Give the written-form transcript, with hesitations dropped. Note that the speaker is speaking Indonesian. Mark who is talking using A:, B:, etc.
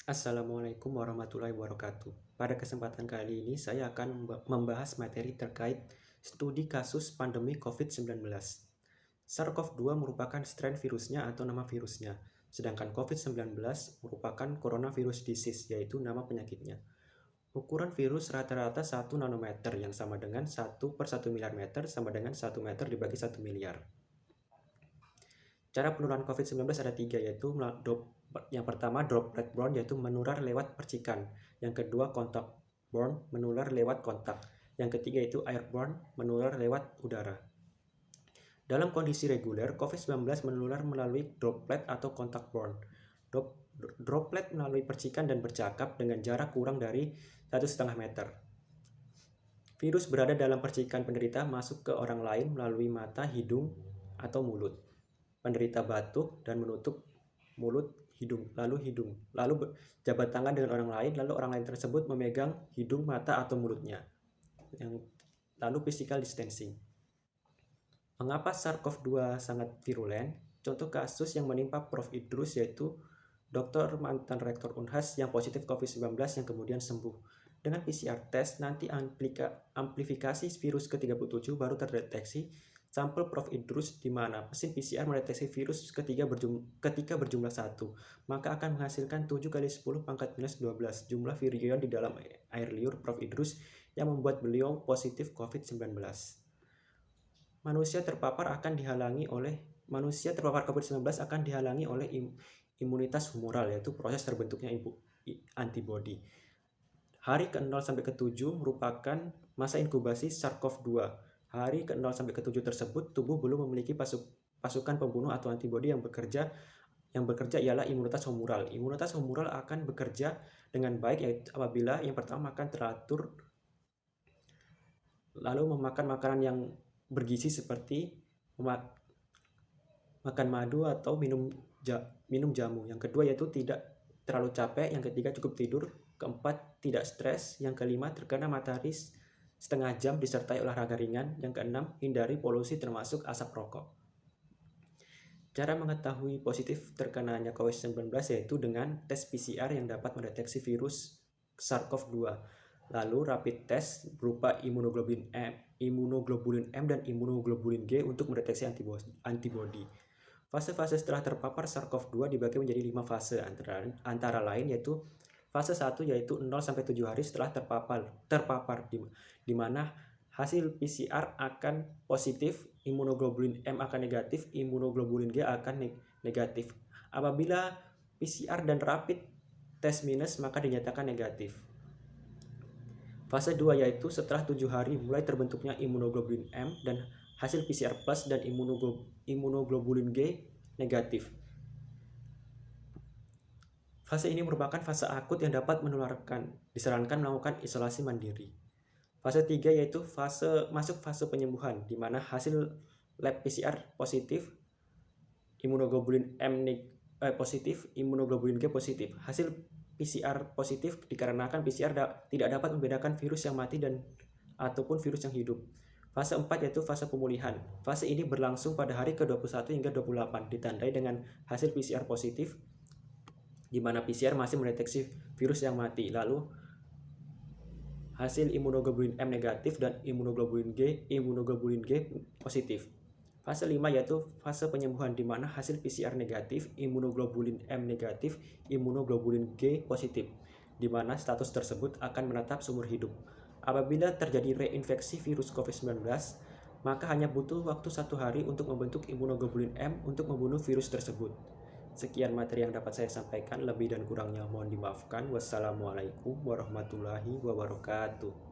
A: Assalamualaikum warahmatullahi wabarakatuh. Pada kesempatan kali ini saya akan membahas materi terkait studi kasus pandemi COVID-19. SARS-CoV-2 merupakan strain virusnya atau nama virusnya, sedangkan COVID-19 merupakan coronavirus disease yaitu nama penyakitnya. Ukuran virus rata-rata 1 nanometer yang sama dengan 1/1 miliar meter sama dengan 1 meter dibagi 1 miliar. Cara penularan COVID-19 ada 3, yaitu yang pertama droplet borne, yaitu menular lewat percikan. Yang kedua contact borne, menular lewat kontak. Yang ketiga yaitu airborne, menular lewat udara. Dalam kondisi reguler, COVID-19 menular melalui droplet atau contact borne. Droplet melalui percikan dan bercakap dengan jarak kurang dari 1,5 meter. Virus berada dalam percikan penderita masuk ke orang lain melalui mata, hidung, atau mulut. Penderita batuk dan menutup mulut, hidung, lalu jabat tangan dengan orang lain, lalu orang lain tersebut memegang hidung, mata, atau mulutnya. Lalu physical distancing. Mengapa SARS-CoV-2 sangat virulen? Contoh kasus yang menimpa Prof. Idrus yaitu Dr. mantan Rektor Unhas yang positif COVID-19 yang kemudian sembuh. Dengan PCR test, nanti amplifikasi virus ke-37 baru terdeteksi sampel Prof. Idrus di mana mesin PCR mendeteksi virus ketika berjumlah 1, maka akan menghasilkan 7 kali 10 pangkat minus 12 jumlah virion di dalam air liur Prof. Idrus yang membuat beliau positif COVID-19. Manusia terpapar COVID-19 akan dihalangi oleh imunitas humoral, yaitu proses terbentuknya antibodi. Hari ke-0 sampai ke-7 merupakan masa inkubasi SARS-CoV-2. Hari ke-0 sampai ke-7 tersebut tubuh belum memiliki pasukan pembunuh atau antibodi yang bekerja ialah imunitas humoral. Imunitas humoral akan bekerja dengan baik yaitu apabila yang pertama makan teratur, lalu memakan makanan yang bergizi seperti makan madu atau minum jamu. Yang kedua yaitu tidak terlalu capek. Yang ketiga cukup tidur. Keempat tidak stres. Yang kelima terkena matahari setengah jam disertai olahraga ringan. Yang keenam hindari polusi termasuk asap rokok. Cara mengetahui positif terkenanya COVID-19 yaitu dengan tes PCR yang dapat mendeteksi virus SARS-CoV-2. Lalu rapid test berupa imunoglobulin M dan imunoglobulin G untuk mendeteksi antibodi. Fase-fase setelah terpapar SARS-CoV-2 dibagi menjadi 5 fase antara lain yaitu fase 1 yaitu 0 sampai 7 hari setelah terpapar di mana hasil PCR akan positif, imunoglobulin M akan negatif, imunoglobulin G akan negatif. Apabila PCR dan rapid test minus maka dinyatakan negatif. Fase 2 yaitu setelah 7 hari mulai terbentuknya imunoglobulin M dan hasil PCR plus dan imunoglobulin G negatif. Fase ini merupakan fase akut yang dapat menularkan. Disarankan melakukan isolasi mandiri. Fase 3 yaitu masuk fase penyembuhan di mana hasil lab PCR positif, imunoglobulin M positif, imunoglobulin G positif. Hasil PCR positif dikarenakan PCR tidak dapat membedakan virus yang mati ataupun virus yang hidup. Fase 4 yaitu fase pemulihan. Fase ini berlangsung pada hari ke-21 hingga 28 ditandai dengan hasil PCR positif di mana PCR masih mendeteksi virus yang mati. Lalu hasil imunoglobulin M negatif dan imunoglobulin G positif. Fase 5 yaitu fase penyembuhan di mana hasil PCR negatif, imunoglobulin M negatif, imunoglobulin G positif, di mana status tersebut akan menetap seumur hidup. Apabila terjadi reinfeksi virus COVID-19, maka hanya butuh waktu 1 hari untuk membentuk imunoglobulin M untuk membunuh virus tersebut. Sekian materi yang dapat saya sampaikan, lebih dan kurangnya mohon dimaafkan. Wassalamualaikum warahmatullahi wabarakatuh.